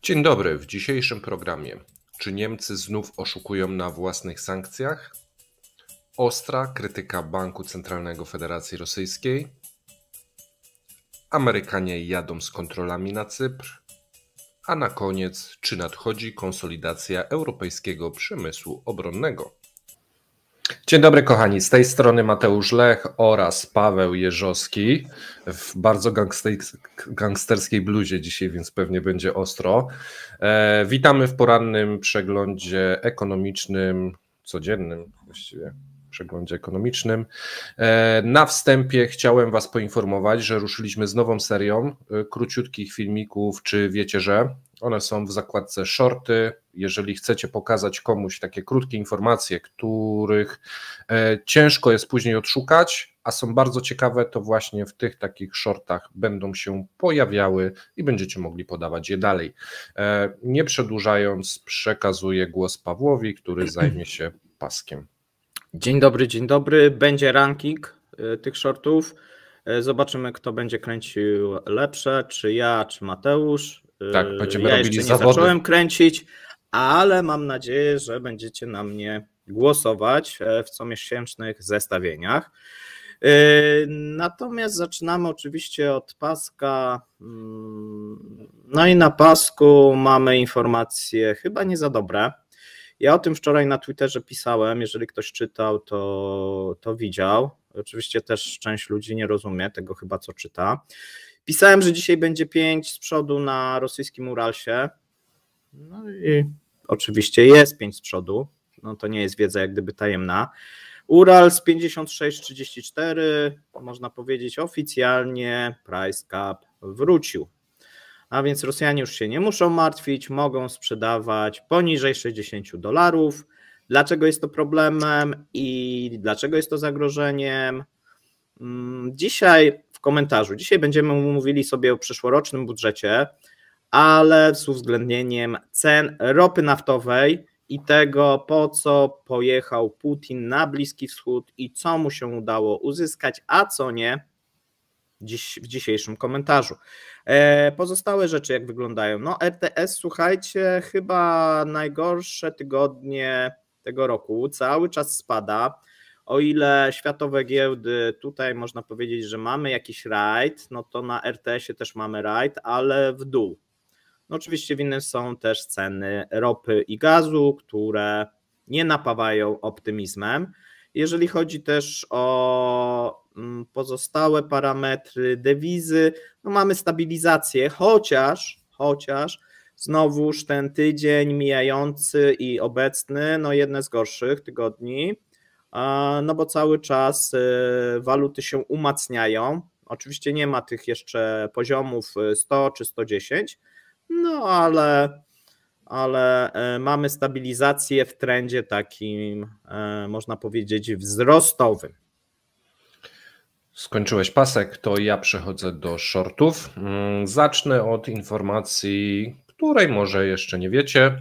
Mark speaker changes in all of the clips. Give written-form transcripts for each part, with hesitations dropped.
Speaker 1: Dzień dobry. W dzisiejszym programie: czy Niemcy znów oszukują na własnych sankcjach? Ostra krytyka Banku Centralnego Federacji Rosyjskiej. Amerykanie jadą z kontrolami na Cypr. A na koniec, czy nadchodzi konsolidacja europejskiego przemysłu obronnego? Dzień dobry kochani, z tej strony Mateusz Lech oraz Paweł Jeżowski w bardzo gangsterskiej bluzie dzisiaj, więc pewnie będzie ostro. Witamy w porannym przeglądzie ekonomicznym, codziennym właściwie przeglądzie ekonomicznym. Na wstępie chciałem Was poinformować, że ruszyliśmy z nową serią króciutkich filmików, czy wiecie, że one są w zakładce shorty. Jeżeli chcecie pokazać komuś takie krótkie informacje, których ciężko jest później odszukać, a są bardzo ciekawe, to właśnie w tych takich shortach będą się pojawiały i będziecie mogli podawać je dalej. Nie przedłużając, przekazuję głos Pawłowi, który zajmie się paskiem.
Speaker 2: Dzień dobry. Będzie ranking tych shortów. Zobaczymy, kto będzie kręcił lepsze, czy ja, czy Mateusz.
Speaker 1: Tak, będziemy
Speaker 2: ja
Speaker 1: robili
Speaker 2: jeszcze nie
Speaker 1: zawody.
Speaker 2: zacząłem kręcić, ale mam nadzieję, że będziecie na mnie głosować w comiesięcznych zestawieniach. Natomiast zaczynamy oczywiście od paska. No i na pasku mamy informacje chyba nie za dobre. Ja o tym wczoraj na Twitterze pisałem, jeżeli ktoś czytał, to widział. Oczywiście też część ludzi nie rozumie tego chyba, co czyta. Pisałem, że dzisiaj będzie 5 z przodu na rosyjskim Uralsie. No i oczywiście jest 5 z przodu. No to nie jest wiedza jak gdyby tajemna. Urals 56,34, można powiedzieć oficjalnie price cap wrócił. A więc Rosjanie już się nie muszą martwić, mogą sprzedawać poniżej $60. Dlaczego jest to problemem i dlaczego jest to zagrożeniem? Dzisiaj w komentarzu, dzisiaj będziemy mówili sobie o przyszłorocznym budżecie, ale z uwzględnieniem cen ropy naftowej i tego, po co pojechał Putin na Bliski Wschód i co mu się udało uzyskać, a co nie, w dzisiejszym komentarzu. Pozostałe rzeczy jak wyglądają? No RTS, słuchajcie, chyba najgorsze tygodnie tego roku, cały czas spada. O ile światowe giełdy, tutaj można powiedzieć, że mamy jakiś rajd, no to na RTS-ie też mamy rajd, ale w dół. No oczywiście winne są też ceny ropy i gazu, które nie napawają optymizmem. Jeżeli chodzi też o pozostałe parametry dewizy, no mamy stabilizację, chociaż znowuż ten tydzień mijający i obecny, no jedne z gorszych tygodni, no bo cały czas waluty się umacniają. Oczywiście nie ma tych jeszcze poziomów 100 czy 110, no ale mamy stabilizację w trendzie takim, można powiedzieć, wzrostowym.
Speaker 1: Skończyłeś pasek, to ja przechodzę do shortów. Zacznę od informacji, której może jeszcze nie wiecie.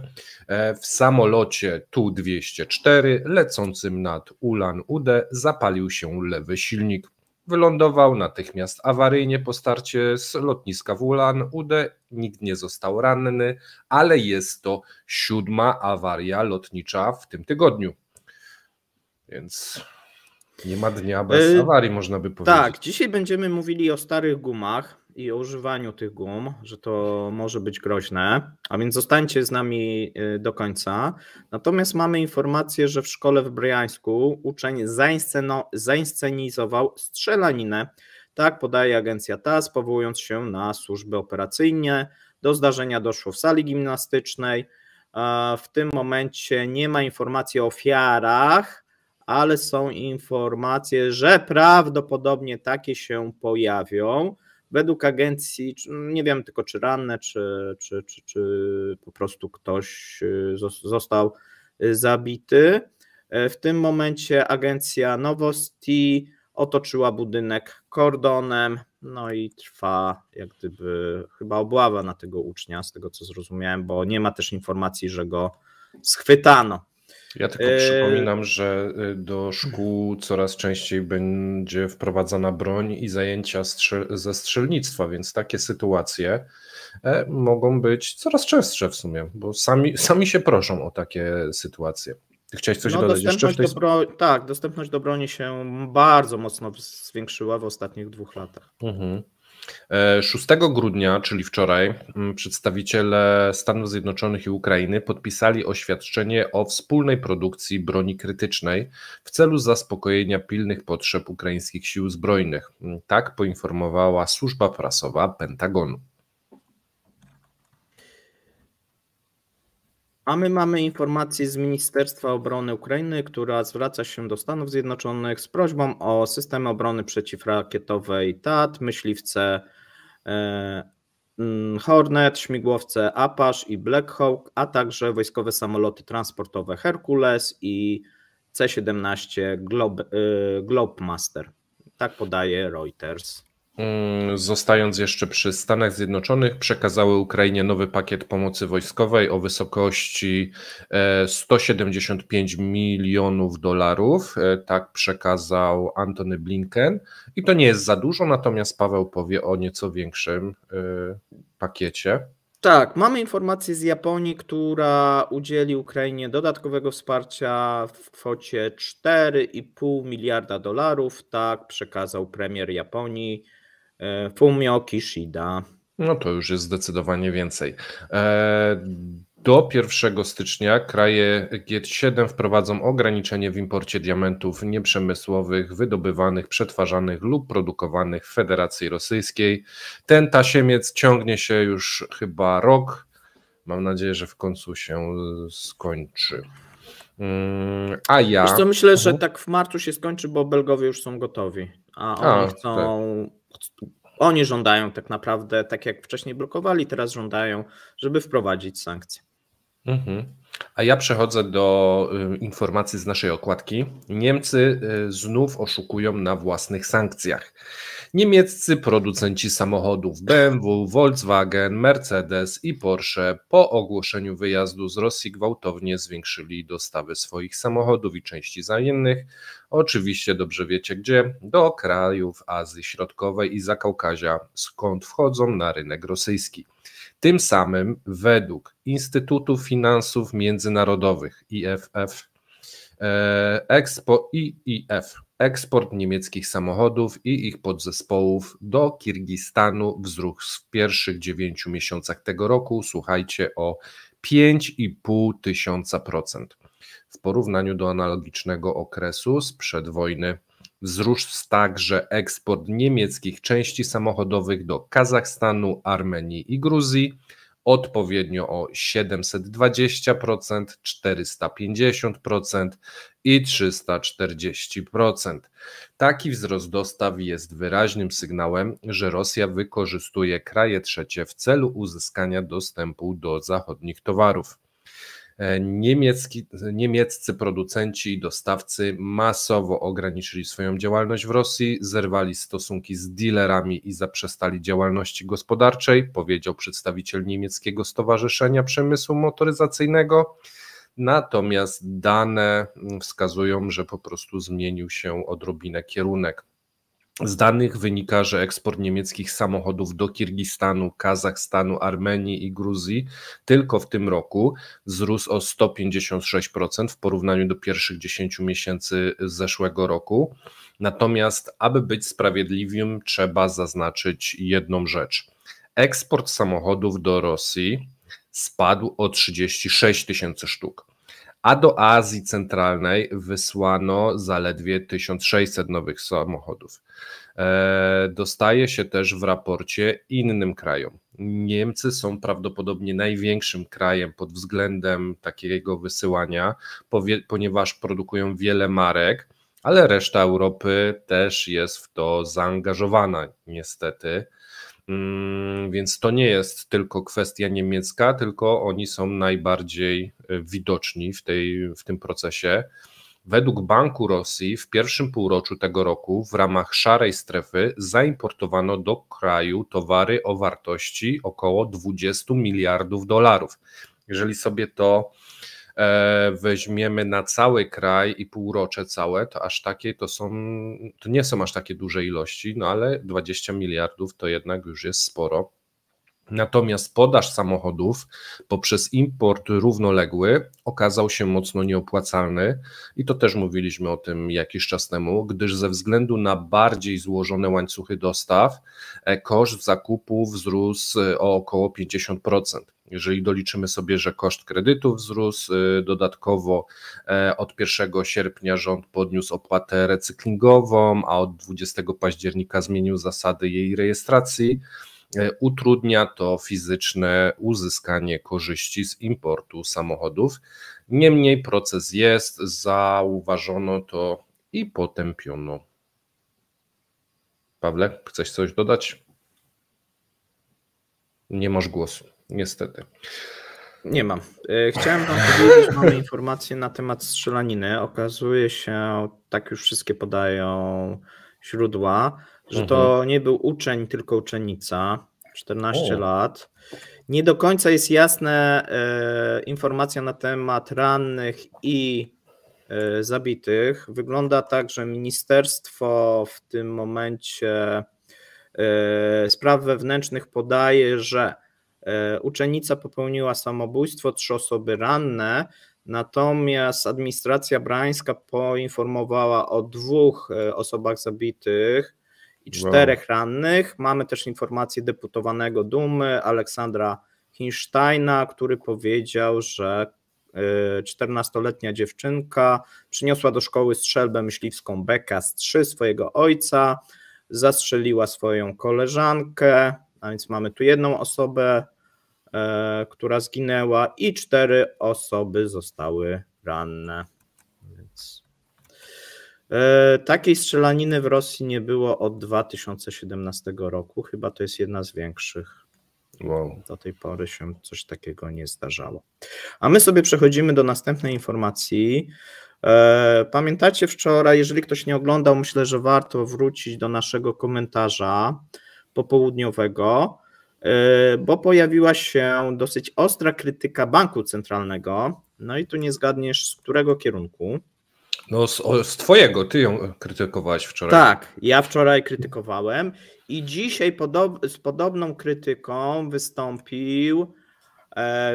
Speaker 1: W samolocie Tu-204 lecącym nad Ulan-Ude zapalił się lewy silnik. Wylądował natychmiast awaryjnie po starcie z lotniska w Ulan-Ude. Nikt nie został ranny, ale jest to 7. awaria lotnicza w tym tygodniu. Więc nie ma dnia bez awarii, można by powiedzieć.
Speaker 2: Tak, dzisiaj będziemy mówili o starych gumach i o używaniu tych gum, że to może być groźne, a więc zostańcie z nami do końca. Natomiast mamy informację, że w szkole w Bryańsku uczeń zainscenizował strzelaninę. Tak podaje agencja TASS, powołując się na służby operacyjne. Do zdarzenia doszło w sali gimnastycznej. W tym momencie nie ma informacji o ofiarach, ale są informacje, że prawdopodobnie takie się pojawią. Według agencji, nie wiem tylko czy ranne, czy po prostu ktoś został zabity. W tym momencie agencja Nowosti otoczyła budynek kordonem, no i trwa jak gdyby chyba obława na tego ucznia, z tego co zrozumiałem, bo nie ma też informacji, że go schwytano.
Speaker 1: Ja tylko przypominam, że do szkół coraz częściej będzie wprowadzana broń i zajęcia ze strzelnictwa, więc takie sytuacje mogą być coraz częstsze w sumie, bo sami się proszą o takie sytuacje. Ty chciałeś coś dodać jeszcze w tej...
Speaker 2: Tak, dostępność do broni się bardzo mocno zwiększyła w ostatnich 2 latach.
Speaker 1: 6 grudnia, czyli wczoraj, przedstawiciele Stanów Zjednoczonych i Ukrainy podpisali oświadczenie o wspólnej produkcji broni krytycznej w celu zaspokojenia pilnych potrzeb ukraińskich sił zbrojnych. Tak poinformowała służba prasowa Pentagonu.
Speaker 2: A my mamy informację z Ministerstwa Obrony Ukrainy, która zwraca się do Stanów Zjednoczonych z prośbą o systemy obrony przeciwrakietowej TAT, myśliwce Hornet, śmigłowce Apache i Black Hawk, a także wojskowe samoloty transportowe Hercules i C-17 Globemaster. Tak podaje Reuters.
Speaker 1: Zostając jeszcze przy Stanach Zjednoczonych, przekazały Ukrainie nowy pakiet pomocy wojskowej o wysokości $175 milionów. Tak przekazał Antony Blinken. I to nie jest za dużo, natomiast Paweł powie o nieco większym pakiecie.
Speaker 2: Tak, mamy informację z Japonii, która udzieli Ukrainie dodatkowego wsparcia w kwocie $4,5 miliarda. Tak przekazał premier Japonii Fumio Kishida.
Speaker 1: No to już jest zdecydowanie więcej. Do 1 stycznia kraje G7 wprowadzą ograniczenie w imporcie diamentów nieprzemysłowych wydobywanych, przetwarzanych lub produkowanych w Federacji Rosyjskiej. Ten tasiemiec ciągnie się już chyba rok. Mam nadzieję, że w końcu się skończy. A ja...
Speaker 2: Wiesz co, myślę, że tak w marcu się skończy, bo Belgowie już są gotowi, a oni chcą... Tak. Oni żądają tak naprawdę, tak jak wcześniej blokowali, teraz żądają, żeby wprowadzić sankcje.
Speaker 1: A ja przechodzę do informacji z naszej okładki. Niemcy znów oszukują na własnych sankcjach. Niemieccy producenci samochodów BMW, Volkswagen, Mercedes i Porsche po ogłoszeniu wyjazdu z Rosji gwałtownie zwiększyli dostawy swoich samochodów i części zamiennych. Oczywiście dobrze wiecie gdzie? Do krajów Azji Środkowej i Zakaukazia, skąd wchodzą na rynek rosyjski. Tym samym według Instytutu Finansów Międzynarodowych IFF, eksport niemieckich samochodów i ich podzespołów do Kirgistanu wzrósł w pierwszych 9 miesiącach tego roku, słuchajcie, o 5,5%. W porównaniu do analogicznego okresu sprzed wojny. Wzrósł także eksport niemieckich części samochodowych do Kazachstanu, Armenii i Gruzji, odpowiednio o 720%, 450% i 340%. Taki wzrost dostaw jest wyraźnym sygnałem, że Rosja wykorzystuje kraje trzecie w celu uzyskania dostępu do zachodnich towarów. Niemieccy producenci i dostawcy masowo ograniczyli swoją działalność w Rosji, zerwali stosunki z dealerami i zaprzestali działalności gospodarczej, powiedział przedstawiciel niemieckiego Stowarzyszenia Przemysłu Motoryzacyjnego. Natomiast dane wskazują, że po prostu zmienił się odrobinę kierunek. Z danych wynika, że eksport niemieckich samochodów do Kirgistanu, Kazachstanu, Armenii i Gruzji tylko w tym roku wzrósł o 156% w porównaniu do pierwszych 10 miesięcy zeszłego roku. Natomiast, aby być sprawiedliwym, trzeba zaznaczyć jedną rzecz. Eksport samochodów do Rosji spadł o 36 tysięcy sztuk, a do Azji Centralnej wysłano zaledwie 1600 nowych samochodów. Dostaje się też w raporcie innym krajom. Niemcy są prawdopodobnie największym krajem pod względem takiego wysyłania, ponieważ produkują wiele marek, ale reszta Europy też jest w to zaangażowana niestety. Więc to nie jest tylko kwestia niemiecka, tylko oni są najbardziej widoczni w tym procesie. Według Banku Rosji w pierwszym półroczu tego roku w ramach szarej strefy zaimportowano do kraju towary o wartości około $20 miliardów. Jeżeli sobie to weźmiemy na cały kraj i półrocze całe, to nie są aż takie duże ilości, no ale 20 miliardów to jednak już jest sporo. Natomiast podaż samochodów poprzez import równoległy okazał się mocno nieopłacalny i to też mówiliśmy o tym jakiś czas temu, gdyż ze względu na bardziej złożone łańcuchy dostaw koszt zakupu wzrósł o około 50%. Jeżeli doliczymy sobie, że koszt kredytu wzrósł dodatkowo, od 1 sierpnia rząd podniósł opłatę recyklingową, a od 20 października zmienił zasady jej rejestracji, utrudnia to fizyczne uzyskanie korzyści z importu samochodów. Niemniej proces jest, zauważono to i potępiono. Pawle, chcesz coś dodać? Nie masz głosu, niestety.
Speaker 2: Nie mam. Chciałem wam powiedzieć, mamy informacje na temat strzelaniny. Okazuje się, tak już wszystkie podają źródła, że to nie był uczeń, tylko uczennica, 14 lat. Nie do końca jest jasna informacja na temat rannych i zabitych. Wygląda tak, że ministerstwo w tym momencie spraw wewnętrznych podaje, że uczennica popełniła samobójstwo, 3 osoby ranne, natomiast administracja brańska poinformowała o 2 osobach zabitych i 4 rannych. Mamy też informację deputowanego Dumy Aleksandra Hinsteina, który powiedział, że 14-letnia dziewczynka przyniosła do szkoły strzelbę myśliwską BK-3 swojego ojca, zastrzeliła swoją koleżankę, a więc mamy tu 1 osobę, która zginęła i 4 osoby zostały ranne. Więc takiej strzelaniny w Rosji nie było od 2017 roku. Chyba to jest jedna z większych.
Speaker 1: Wow.
Speaker 2: Do tej pory się coś takiego nie zdarzało. A my sobie przechodzimy do następnej informacji. Pamiętacie wczoraj, jeżeli ktoś nie oglądał, myślę, że warto wrócić do naszego komentarza popołudniowego, bo pojawiła się dosyć ostra krytyka banku centralnego. No i tu nie zgadniesz, z którego kierunku.
Speaker 1: No z twojego, ty ją krytykowałeś wczoraj.
Speaker 2: Tak, ja wczoraj krytykowałem i dzisiaj z podobną krytyką wystąpił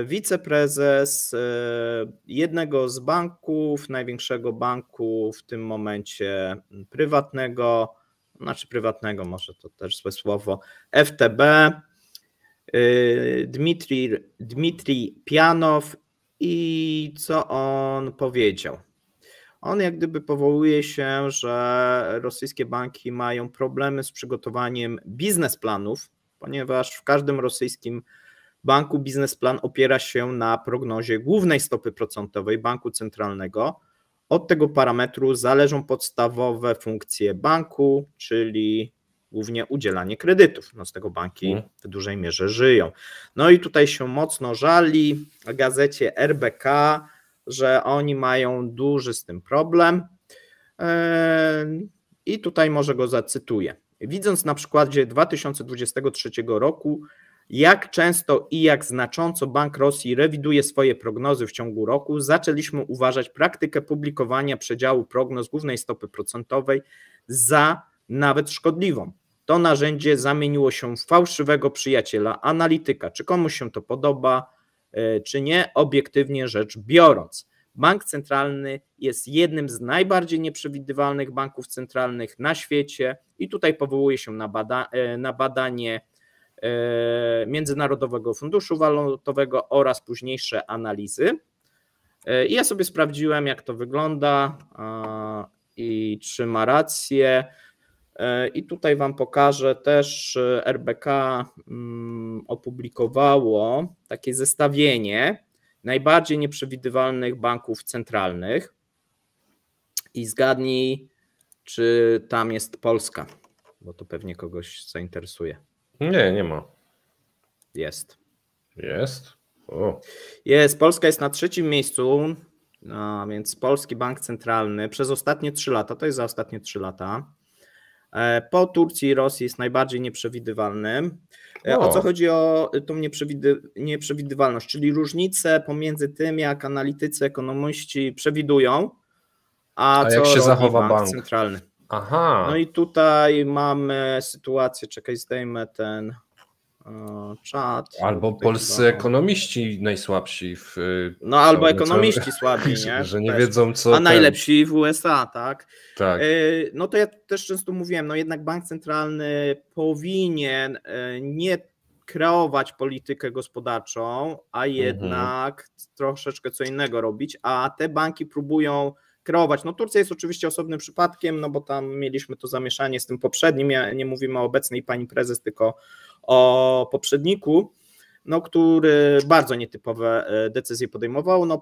Speaker 2: wiceprezes jednego z banków, największego banku w tym momencie prywatnego, może to też złe słowo, FTB, Dmitrij Pianow. I co on powiedział? On jak gdyby powołuje się, że rosyjskie banki mają problemy z przygotowaniem biznesplanów, ponieważ w każdym rosyjskim banku biznesplan opiera się na prognozie głównej stopy procentowej banku centralnego. Od tego parametru zależą podstawowe funkcje banku, czyli głównie udzielanie kredytów. No z tego banki w dużej mierze żyją. No i tutaj się mocno żali w gazecie RBK, że oni mają duży z tym problem i tutaj może go zacytuję. Widząc na przykładzie 2023 roku, jak często i jak znacząco Bank Rosji rewiduje swoje prognozy w ciągu roku, zaczęliśmy uważać praktykę publikowania przedziału prognoz głównej stopy procentowej za nawet szkodliwą. To narzędzie zamieniło się w fałszywego przyjaciela analityka. Czy komuś się to podoba, czy nie, obiektywnie rzecz biorąc. Bank centralny jest jednym z najbardziej nieprzewidywalnych banków centralnych na świecie i tutaj powołuje się na badanie Międzynarodowego Funduszu Walutowego oraz późniejsze analizy. I ja sobie sprawdziłem, jak to wygląda i czy ma rację. I tutaj wam pokażę też, RBK opublikowało takie zestawienie najbardziej nieprzewidywalnych banków centralnych i zgadnij, czy tam jest Polska, bo to pewnie kogoś zainteresuje.
Speaker 1: Nie ma.
Speaker 2: Jest.
Speaker 1: Jest? O.
Speaker 2: Jest. Polska jest na 3. miejscu, no, więc Polski Bank Centralny przez ostatnie 3 lata, to jest za ostatnie 3 lata, po Turcji i Rosji jest najbardziej nieprzewidywalnym. O co chodzi o tą nieprzewidywalność, czyli różnicę pomiędzy tym, jak analitycy, ekonomiści przewidują, a co
Speaker 1: jak się
Speaker 2: robi
Speaker 1: zachowa
Speaker 2: bank centralny.
Speaker 1: Aha.
Speaker 2: No i tutaj mamy sytuację, czekaj, zdejmę ten czat.
Speaker 1: Albo polscy ekonomiści najsłabsi
Speaker 2: no albo ekonomiści słabi, nie?
Speaker 1: Że nie wiedzą co.
Speaker 2: A najlepsi w USA, tak?
Speaker 1: Tak.
Speaker 2: No to ja też często mówiłem, no jednak bank centralny powinien nie kreować politykę gospodarczą, a jednak troszeczkę co innego robić, a te banki próbują kreować. No Turcja jest oczywiście osobnym przypadkiem, no bo tam mieliśmy to zamieszanie z tym poprzednim, nie mówimy o obecnej pani prezes, tylko o poprzedniku, no, który bardzo nietypowe decyzje podejmował. No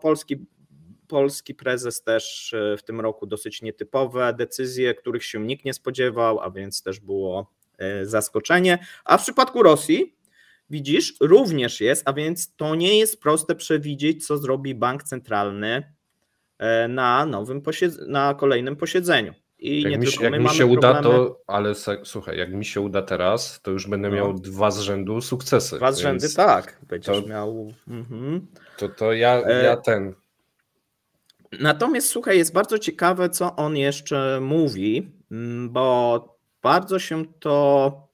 Speaker 2: polski prezes też w tym roku dosyć nietypowe decyzje, których się nikt nie spodziewał, a więc też było zaskoczenie. A w przypadku Rosji, widzisz, również jest, a więc to nie jest proste przewidzieć, co zrobi bank centralny na kolejnym posiedzeniu. I
Speaker 1: jak
Speaker 2: nie
Speaker 1: mi,
Speaker 2: tylko
Speaker 1: jak
Speaker 2: my
Speaker 1: mi
Speaker 2: mamy
Speaker 1: się uda,
Speaker 2: problemy.
Speaker 1: to, ale słuchaj, jak mi się uda teraz, to już będę miał 2 z rzędu sukcesy.
Speaker 2: 2 z rzędu, tak, będziesz miał.
Speaker 1: To ja ten.
Speaker 2: Natomiast słuchaj, jest bardzo ciekawe, co on jeszcze mówi, bo bardzo się to,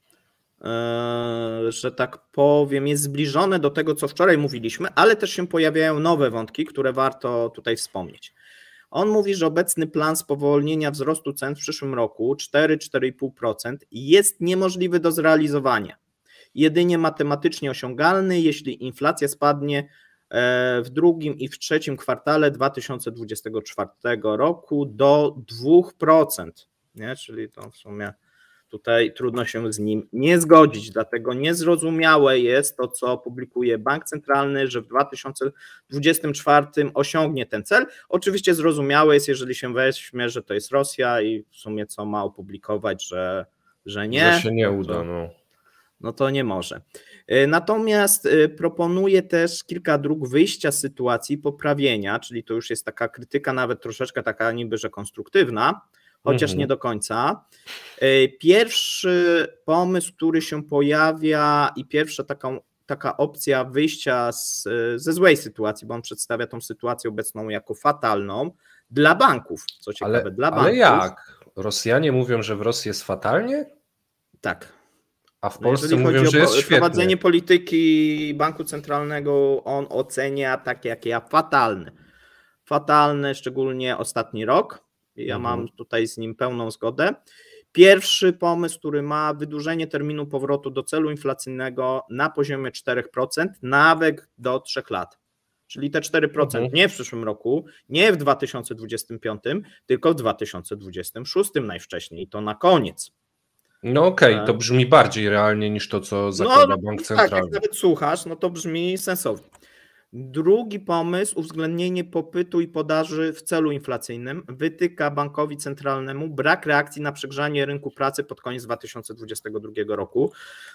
Speaker 2: że tak powiem, jest zbliżone do tego, co wczoraj mówiliśmy, ale też się pojawiają nowe wątki, które warto tutaj wspomnieć. On mówi, że obecny plan spowolnienia wzrostu cen w przyszłym roku 4-4,5% jest niemożliwy do zrealizowania. Jedynie matematycznie osiągalny, jeśli inflacja spadnie w drugim i w trzecim kwartale 2024 roku do 2%. Nie? Czyli to w sumie tutaj trudno się z nim nie zgodzić, dlatego niezrozumiałe jest to, co publikuje Bank Centralny, że w 2024 osiągnie ten cel. Oczywiście zrozumiałe jest, jeżeli się weźmie, że to jest Rosja i w sumie co ma opublikować, że nie.
Speaker 1: Że się nie uda,
Speaker 2: no to nie może. Natomiast proponuje też kilka dróg wyjścia z sytuacji, poprawienia, czyli to już jest taka krytyka nawet troszeczkę taka niby, że konstruktywna, chociaż nie do końca. Pierwszy pomysł, który się pojawia i pierwsza taka opcja wyjścia ze złej sytuacji, bo on przedstawia tą sytuację obecną jako fatalną dla banków, co ciekawe, dla banków.
Speaker 1: Ale jak? Rosjanie mówią, że w Rosji jest fatalnie?
Speaker 2: Tak.
Speaker 1: A w Polsce mówią, że jest świetnie.
Speaker 2: Prowadzenie polityki banku centralnego on ocenia tak jak ja fatalny. Fatalny, szczególnie ostatni rok. Ja mam tutaj z nim pełną zgodę. Pierwszy pomysł, który ma wydłużenie terminu powrotu do celu inflacyjnego na poziomie 4%, nawet do 3 lat. Czyli te 4% nie w przyszłym roku, nie w 2025, tylko w 2026 najwcześniej. I to na koniec.
Speaker 1: No okej, to brzmi bardziej realnie niż to, co zakłada Bank Centralny.
Speaker 2: Tak, jak nawet słuchasz, no to brzmi sensownie. Drugi pomysł, uwzględnienie popytu i podaży w celu inflacyjnym, wytyka bankowi centralnemu brak reakcji na przegrzanie rynku pracy pod koniec 2022 roku.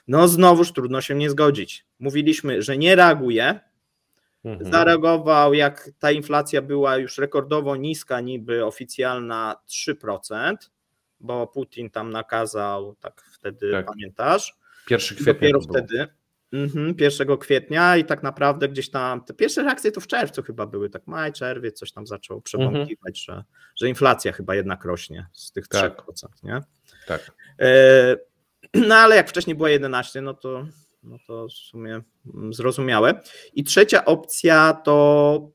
Speaker 2: No znowuż trudno się nie zgodzić. Mówiliśmy, że nie reaguje. Zareagował, jak ta inflacja była już rekordowo niska, niby oficjalna 3%, bo Putin tam nakazał, tak wtedy pamiętasz?
Speaker 1: 1 kwietnia.
Speaker 2: Dopiero wtedy. 1 kwietnia i tak naprawdę gdzieś tam, te pierwsze reakcje to w czerwcu chyba były, tak maj, czerwiec, coś tam zaczęło przebąkiwać, że inflacja chyba jednak rośnie z tych 3%, nie?
Speaker 1: Tak.
Speaker 2: No ale jak wcześniej była 11, no to w sumie zrozumiałe. I trzecia opcja to,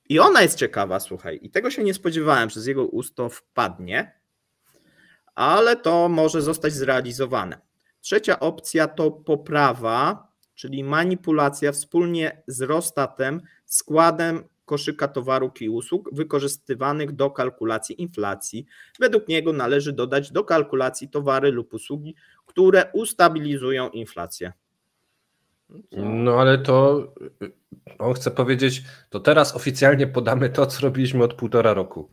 Speaker 2: i ona jest ciekawa, słuchaj, i tego się nie spodziewałem, że z jego ust to wpadnie, ale to może zostać zrealizowane. Trzecia opcja to poprawa, czyli manipulacja wspólnie z Rostatem składem koszyka towarów i usług wykorzystywanych do kalkulacji inflacji. Według niego należy dodać do kalkulacji towary lub usługi, które ustabilizują inflację.
Speaker 1: No ale to, on chce powiedzieć, to teraz oficjalnie podamy to, co robiliśmy od 1,5 roku.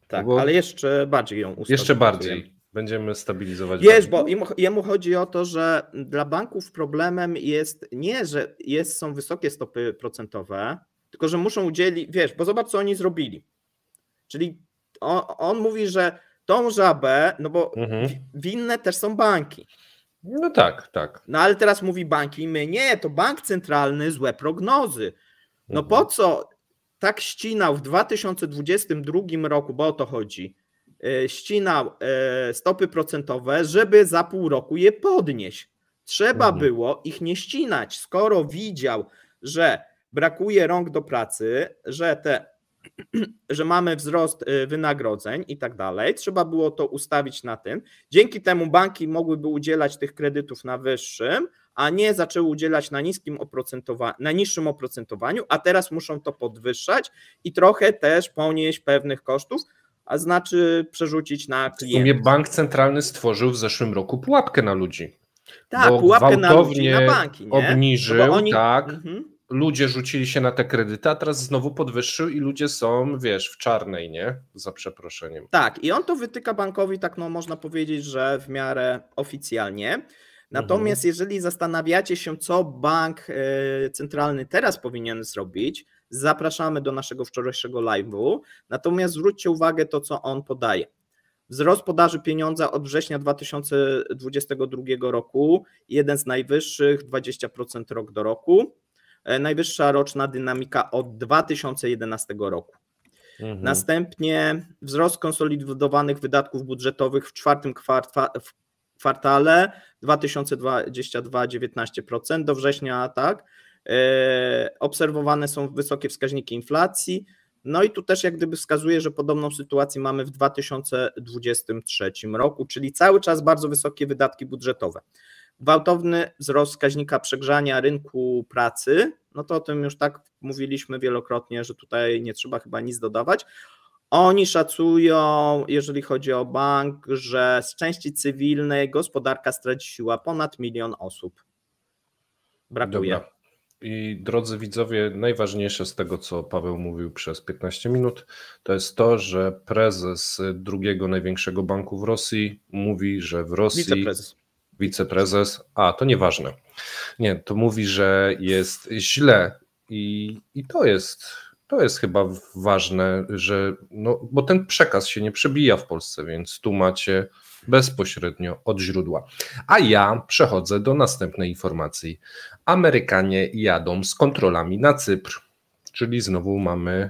Speaker 2: Tak, ale jeszcze bardziej ją ustabilizujemy.
Speaker 1: Jeszcze bardziej. Będziemy stabilizować.
Speaker 2: Wiesz, bo jemu chodzi o to, że dla banków problemem jest nie, że są wysokie stopy procentowe, tylko że muszą udzielić, wiesz, bo zobacz, co oni zrobili. Czyli on mówi, że tą żabę, no bo winne też są banki.
Speaker 1: No tak, tak.
Speaker 2: No ale teraz mówi banki, my nie, to bank centralny, złe prognozy. No po co tak ścinał w 2022 roku, bo o to chodzi, ścinał stopy procentowe, żeby za pół roku je podnieść. Trzeba było ich nie ścinać, skoro widział, że brakuje rąk do pracy, że mamy wzrost wynagrodzeń i tak dalej. Trzeba było to ustawić na tym. Dzięki temu banki mogłyby udzielać tych kredytów na wyższym, a nie zaczęły udzielać na niższym oprocentowaniu, a teraz muszą to podwyższać i trochę też ponieść pewnych kosztów, a znaczy przerzucić na klientów.
Speaker 1: W sumie bank centralny stworzył w zeszłym roku pułapkę na ludzi.
Speaker 2: Tak, pułapkę na ludzi, na banki, nie?
Speaker 1: Obniżył, tak. Ludzie rzucili się na te kredyty, a teraz znowu podwyższył i ludzie są, w czarnej, nie? Za przeproszeniem.
Speaker 2: Tak, i on to wytyka bankowi, tak można powiedzieć, że w miarę oficjalnie. Natomiast jeżeli zastanawiacie się, co bank centralny teraz powinien zrobić, zapraszamy do naszego wczorajszego live'u. Natomiast zwróćcie uwagę to, co on podaje. Wzrost podaży pieniądza od września 2022 roku, jeden z najwyższych, 20% rok do roku. Najwyższa roczna dynamika od 2011 roku. Następnie wzrost konsolidowanych wydatków budżetowych w czwartym kwartale 2022 19%, do września tak. Obserwowane są wysokie wskaźniki inflacji. No i tu też jak gdyby wskazuje, że podobną sytuację mamy w 2023 roku, czyli cały czas bardzo wysokie wydatki budżetowe. Gwałtowny wzrost wskaźnika przegrzania rynku pracy, no to o tym już tak mówiliśmy wielokrotnie, że tutaj nie trzeba chyba nic dodawać. Oni szacują, jeżeli chodzi o bank, że z części cywilnej gospodarka straciła ponad 1 milion osób. Brakuje.
Speaker 1: Dobra. I drodzy widzowie, najważniejsze z tego, co Paweł mówił przez 15 minut, to jest to, że prezes drugiego największego banku w Rosji mówi, że w Rosji... Wiceprezes, to nieważne. Nie, to mówi, że jest źle i to jest chyba ważne, że bo ten przekaz się nie przebija w Polsce, więc tu macie bezpośrednio od źródła. A ja przechodzę do następnej informacji. Amerykanie jadą z kontrolami na Cypr, czyli znowu mamy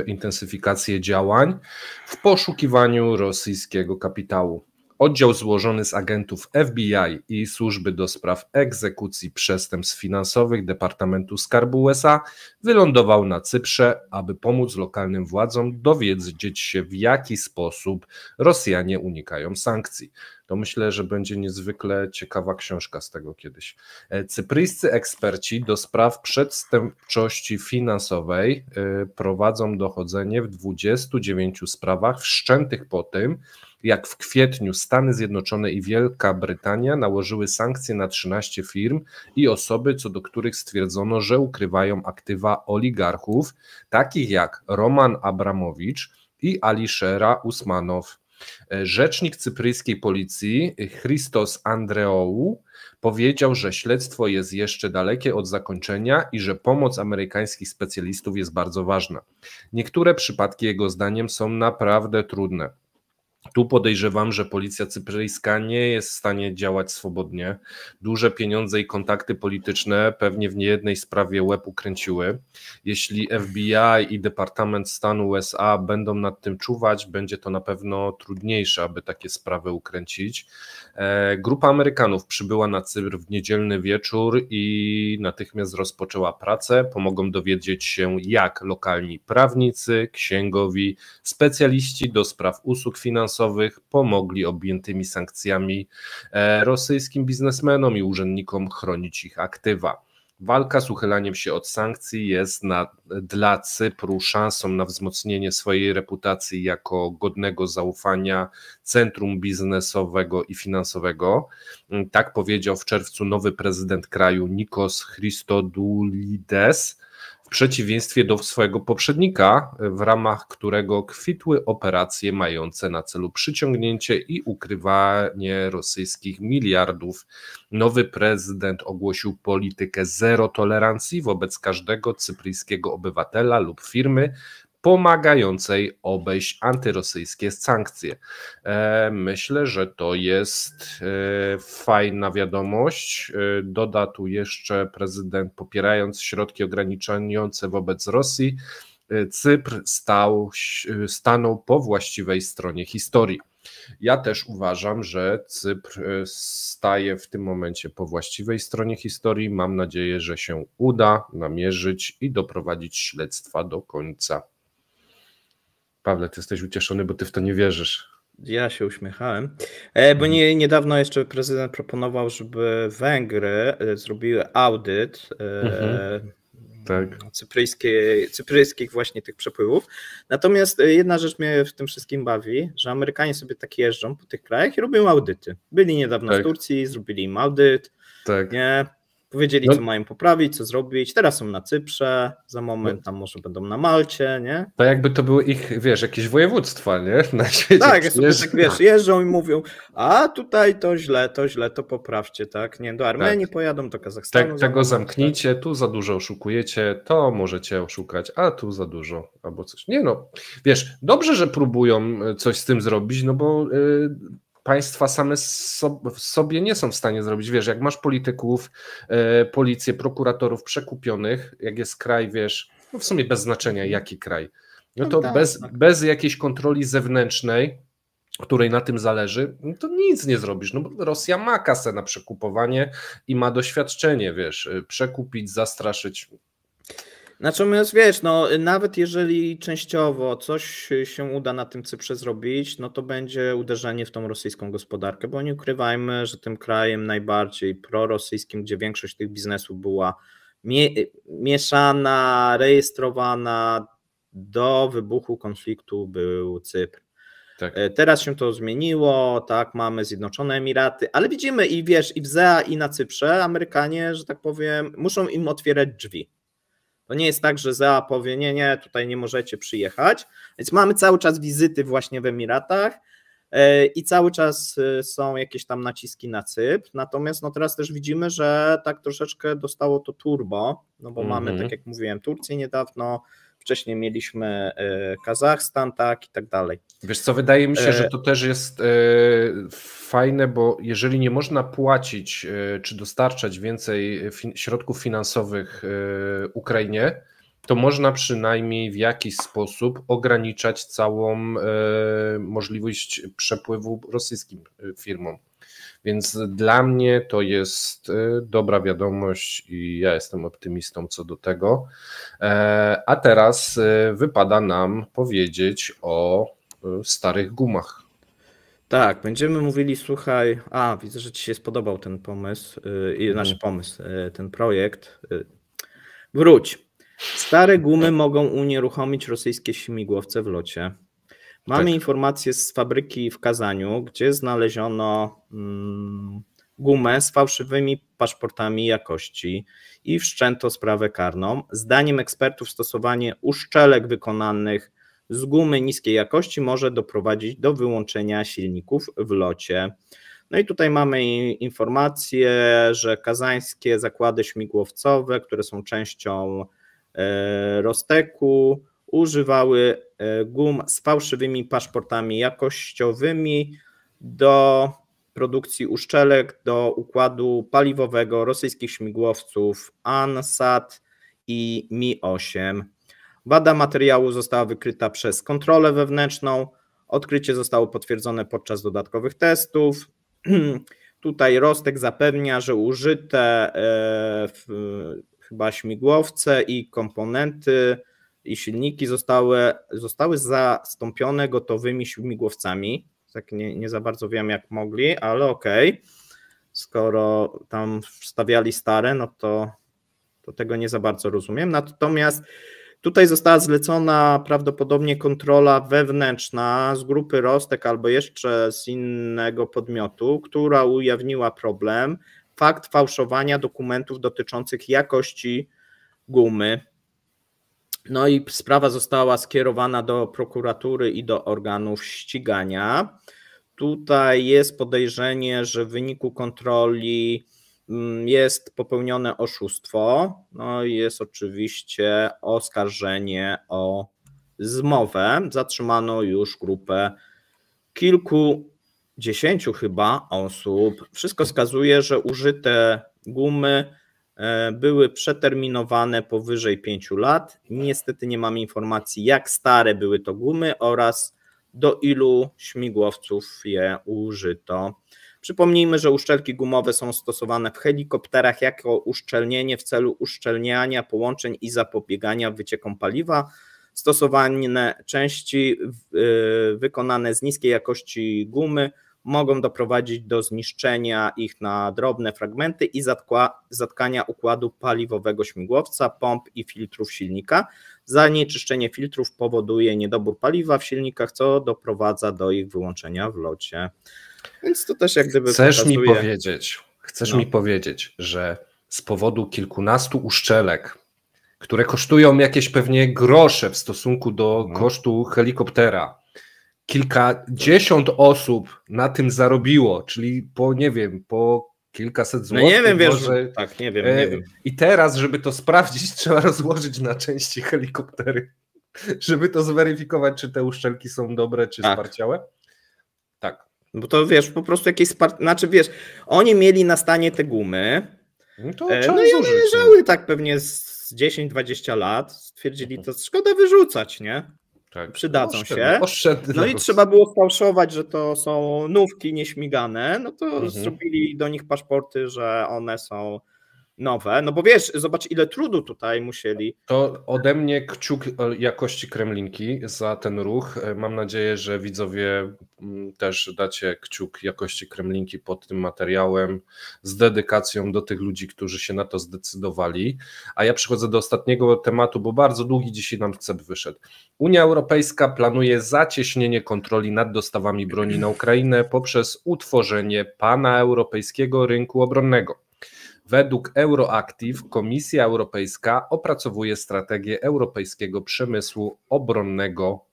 Speaker 1: intensyfikację działań w poszukiwaniu rosyjskiego kapitału. Oddział złożony z agentów FBI i Służby do Spraw Egzekucji Przestępstw Finansowych Departamentu Skarbu USA wylądował na Cyprze, aby pomóc lokalnym władzom dowiedzieć się, w jaki sposób Rosjanie unikają sankcji. To myślę, że będzie niezwykle ciekawa książka z tego kiedyś. Cypryjscy eksperci do spraw przestępczości finansowej prowadzą dochodzenie w 29 sprawach wszczętych po tym, jak w kwietniu Stany Zjednoczone i Wielka Brytania nałożyły sankcje na 13 firm i osoby, co do których stwierdzono, że ukrywają aktywa oligarchów, takich jak Roman Abramowicz i Alisher Usmanow. Rzecznik cypryjskiej policji Christos Andreou powiedział, że śledztwo jest jeszcze dalekie od zakończenia i że pomoc amerykańskich specjalistów jest bardzo ważna. Niektóre przypadki jego zdaniem są naprawdę trudne. Tu podejrzewam, że policja cypryjska nie jest w stanie działać swobodnie. Duże pieniądze i kontakty polityczne pewnie w niejednej sprawie łeb ukręciły. Jeśli FBI i Departament Stanu USA będą nad tym czuwać, będzie to na pewno trudniejsze, aby takie sprawy ukręcić. Grupa Amerykanów przybyła na Cypr w niedzielny wieczór i natychmiast rozpoczęła pracę. Pomogą dowiedzieć się, jak lokalni prawnicy, księgowi, specjaliści do spraw usług finansowych pomogli objętymi sankcjami rosyjskim biznesmenom i urzędnikom chronić ich aktywa. Walka z uchylaniem się od sankcji jest dla Cypru szansą na wzmocnienie swojej reputacji jako godnego zaufania centrum biznesowego i finansowego. Tak powiedział w czerwcu nowy prezydent kraju Nikos Christodoulides, w przeciwieństwie do swojego poprzednika, w ramach którego kwitły operacje mające na celu przyciągnięcie i ukrywanie rosyjskich miliardów. Nowy prezydent ogłosił politykę zero tolerancji wobec każdego cypryjskiego obywatela lub firmy pomagającej obejść antyrosyjskie sankcje. Myślę, że to jest fajna wiadomość. Doda tu jeszcze prezydent, popierając środki ograniczające wobec Rosji, Cypr stanął po właściwej stronie historii. Ja też uważam, że Cypr staje w tym momencie po właściwej stronie historii. Mam nadzieję, że się uda namierzyć i doprowadzić śledztwa do końca. Pawle, ty jesteś ucieszony, bo ty w to nie wierzysz.
Speaker 2: Ja się uśmiechałem, bo niedawno jeszcze prezydent proponował, żeby Węgry zrobiły audyt
Speaker 1: Tak.
Speaker 2: cypryjskich właśnie tych przepływów. Natomiast jedna rzecz mnie w tym wszystkim bawi, że Amerykanie sobie tak jeżdżą po tych krajach i robią audyty. Byli niedawno w Turcji, zrobili im audyt, nie? Powiedzieli, co mają poprawić, co zrobić. Teraz są na Cyprze, za moment tam może będą na Malcie, nie?
Speaker 1: To jakby to były ich, wiesz, jakieś województwa, nie? Na świecie.
Speaker 2: Tak, sobie tak, wiesz, jeżdżą i mówią, a tutaj to źle, to poprawcie, tak? Nie, do Armenii pojadą, do Kazachstanu.
Speaker 1: Tego zamknijcie, tu za dużo oszukujecie, to możecie oszukać, a tu za dużo, albo coś. Nie no, wiesz, dobrze, że próbują coś z tym zrobić, no bo państwa same sobie nie są w stanie zrobić. Wiesz, jak masz polityków, policję, prokuratorów przekupionych, jak jest kraj, wiesz, no w sumie bez znaczenia jaki kraj, no to bez jakiejś kontroli zewnętrznej, której na tym zależy, no to nic nie zrobisz, no bo Rosja ma kasę na przekupowanie i ma doświadczenie, wiesz, przekupić, zastraszyć.
Speaker 2: Natomiast wiesz, no nawet jeżeli częściowo coś się uda na tym Cyprze zrobić, no to będzie uderzenie w tą rosyjską gospodarkę, bo nie ukrywajmy, że tym krajem najbardziej prorosyjskim, gdzie większość tych biznesów była mieszana, rejestrowana do wybuchu konfliktu, był Cypr. Tak. Teraz się to zmieniło, tak, mamy Zjednoczone Emiraty, ale widzimy i wiesz, i w ZEA, i na Cyprze Amerykanie, że tak powiem, muszą im otwierać drzwi. To nie jest tak, że ZEA powie, nie, tutaj nie możecie przyjechać, więc mamy cały czas wizyty właśnie w Emiratach i cały czas są jakieś tam naciski na Cypr, natomiast no teraz też widzimy, że tak troszeczkę dostało to turbo, no bo mamy, tak jak mówiłem, Turcję niedawno, wcześniej mieliśmy Kazachstan, tak i tak dalej.
Speaker 1: Wiesz co, wydaje mi się, że to też jest fajne, bo jeżeli nie można płacić czy dostarczać więcej środków finansowych Ukrainie, to można przynajmniej w jakiś sposób ograniczać całą możliwość przepływu rosyjskim firmom. Więc dla mnie to jest dobra wiadomość i ja jestem optymistą co do tego. A teraz wypada nam powiedzieć o starych gumach.
Speaker 2: Tak, będziemy mówili, słuchaj, widzę, że Ci się spodobał ten pomysł, nasz pomysł, ten projekt. Wróć. Stare gumy mogą unieruchomić rosyjskie śmigłowce w locie. Mamy informację z fabryki w Kazaniu, gdzie znaleziono gumę z fałszywymi paszportami jakości i wszczęto sprawę karną. Zdaniem ekspertów stosowanie uszczelek wykonanych z gumy niskiej jakości może doprowadzić do wyłączenia silników w locie. No i tutaj mamy informację, że kazańskie zakłady śmigłowcowe, które są częścią Rosteku, używały gum z fałszywymi paszportami jakościowymi do produkcji uszczelek do układu paliwowego rosyjskich śmigłowców Ansat i Mi-8. Wada materiału została wykryta przez kontrolę wewnętrzną. Odkrycie zostało potwierdzone podczas dodatkowych testów. Tutaj Rostek zapewnia, że użyte chyba śmigłowce i komponenty i silniki zostały zastąpione gotowymi śmigłowcami. Tak nie za bardzo wiem, jak mogli, ale okej. Skoro tam wstawiali stare, no to tego nie za bardzo rozumiem. Natomiast tutaj została zlecona prawdopodobnie kontrola wewnętrzna z grupy Rostek albo jeszcze z innego podmiotu, która ujawniła problem, fakt fałszowania dokumentów dotyczących jakości gumy. No i sprawa została skierowana do prokuratury i do organów ścigania. Tutaj jest podejrzenie, że w wyniku kontroli jest popełnione oszustwo, no i jest oczywiście oskarżenie o zmowę. Zatrzymano już grupę kilkudziesięciu chyba osób. Wszystko wskazuje, że użyte gumy były przeterminowane powyżej 5 lat. Niestety nie mamy informacji, jak stare były to gumy oraz do ilu śmigłowców je użyto. Przypomnijmy, że uszczelki gumowe są stosowane w helikopterach jako uszczelnienie w celu uszczelniania połączeń i zapobiegania wyciekom paliwa. Stosowane części wykonane z niskiej jakości gumy mogą doprowadzić do zniszczenia ich na drobne fragmenty i zatkania układu paliwowego śmigłowca, pomp i filtrów silnika. Zanieczyszczenie filtrów powoduje niedobór paliwa w silnikach, co doprowadza do ich wyłączenia w locie. Więc to też jak gdyby
Speaker 1: Chcesz mi powiedzieć, że z powodu kilkunastu uszczelek, które kosztują jakieś pewnie grosze w stosunku do kosztu helikoptera, kilkadziesiąt osób na tym zarobiło, czyli po kilkaset złotych.
Speaker 2: No nie wiem, może... tak, nie wiem.
Speaker 1: I teraz, żeby to sprawdzić, trzeba rozłożyć na części helikoptery, żeby to zweryfikować, czy te uszczelki są dobre, czy sparciałe. Tak.
Speaker 2: Bo to wiesz, po prostu jakieś oni mieli na stanie te gumy, no i one leżały tak pewnie z 10-20 lat, stwierdzili, to szkoda wyrzucać, nie? Tak. Przydadzą się. No i trzeba było sfałszować, że to są nówki nieśmigane, no to zrobili do nich paszporty, że one są nowe, no bo wiesz, zobacz ile trudu tutaj musieli.
Speaker 1: To ode mnie kciuk jakości Kremlinki za ten ruch. Mam nadzieję, że widzowie też dacie kciuk jakości Kremlinki pod tym materiałem z dedykacją do tych ludzi, którzy się na to zdecydowali. A ja przechodzę do ostatniego tematu, bo bardzo długi dzisiaj nam CEP wyszedł. Unia Europejska planuje zacieśnienie kontroli nad dostawami broni na Ukrainę poprzez utworzenie paneuropejskiego rynku obronnego. Według Euroactiv Komisja Europejska opracowuje strategię europejskiego przemysłu obronnego,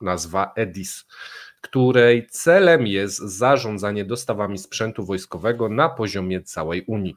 Speaker 1: nazwa EDIS, której celem jest zarządzanie dostawami sprzętu wojskowego na poziomie całej Unii.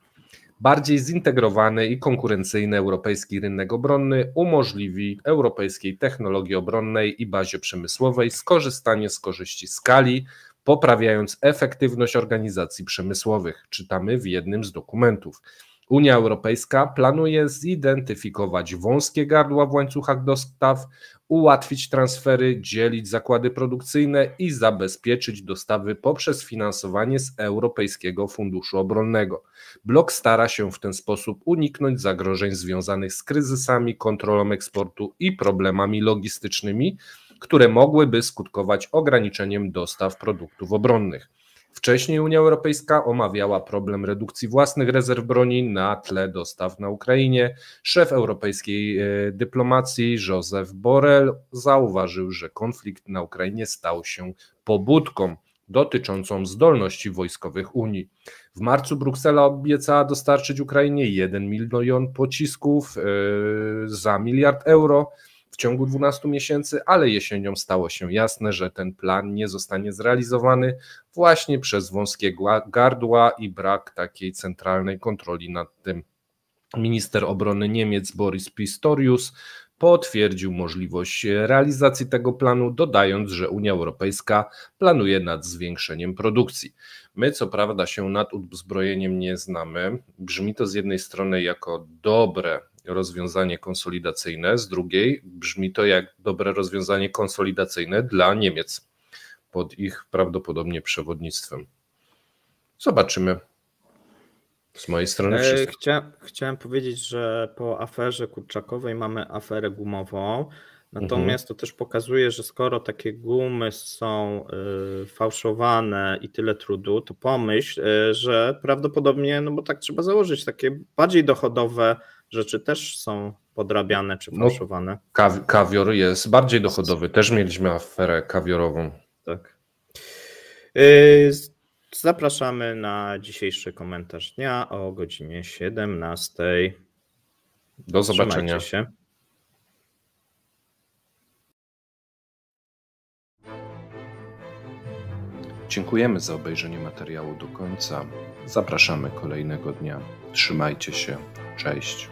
Speaker 1: Bardziej zintegrowany i konkurencyjny europejski rynek obronny umożliwi europejskiej technologii obronnej i bazie przemysłowej skorzystanie z korzyści skali, poprawiając efektywność organizacji przemysłowych, czytamy w jednym z dokumentów. Unia Europejska planuje zidentyfikować wąskie gardła w łańcuchach dostaw, ułatwić transfery, dzielić zakłady produkcyjne i zabezpieczyć dostawy poprzez finansowanie z Europejskiego Funduszu Obronnego. Blok stara się w ten sposób uniknąć zagrożeń związanych z kryzysami, kontrolą eksportu i problemami logistycznymi, które mogłyby skutkować ograniczeniem dostaw produktów obronnych. Wcześniej Unia Europejska omawiała problem redukcji własnych rezerw broni na tle dostaw na Ukrainie. Szef europejskiej dyplomacji Josep Borrell zauważył, że konflikt na Ukrainie stał się pobudką dotyczącą zdolności wojskowych Unii. W marcu Bruksela obiecała dostarczyć Ukrainie 1 milion pocisków za 1 miliard euro w ciągu 12 miesięcy, ale jesienią stało się jasne, że ten plan nie zostanie zrealizowany właśnie przez wąskie gardła i brak takiej centralnej kontroli nad tym. Minister obrony Niemiec Boris Pistorius potwierdził możliwość realizacji tego planu, dodając, że Unia Europejska planuje nad zwiększeniem produkcji. My co prawda się nad uzbrojeniem nie znamy, brzmi to z jednej strony jako dobre rozwiązanie konsolidacyjne, z drugiej brzmi to jak dobre rozwiązanie konsolidacyjne dla Niemiec pod ich prawdopodobnie przewodnictwem. Zobaczymy. Z mojej strony wszystko.
Speaker 2: Chciałem powiedzieć, że po aferze kurczakowej mamy aferę gumową, natomiast to też pokazuje, że skoro takie gumy są fałszowane i tyle trudu, to pomyśl, że prawdopodobnie, no bo tak trzeba założyć, takie bardziej dochodowe rzeczy też są podrabiane czy fałszowane.
Speaker 1: Kawior jest bardziej dochodowy, też mieliśmy aferę kawiorową.
Speaker 2: Tak. Zapraszamy na dzisiejszy komentarz dnia o godzinie 17.
Speaker 1: Do zobaczenia.
Speaker 2: Trzymajcie się.
Speaker 1: Dziękujemy za obejrzenie materiału do końca. Zapraszamy kolejnego dnia. Trzymajcie się. Cześć.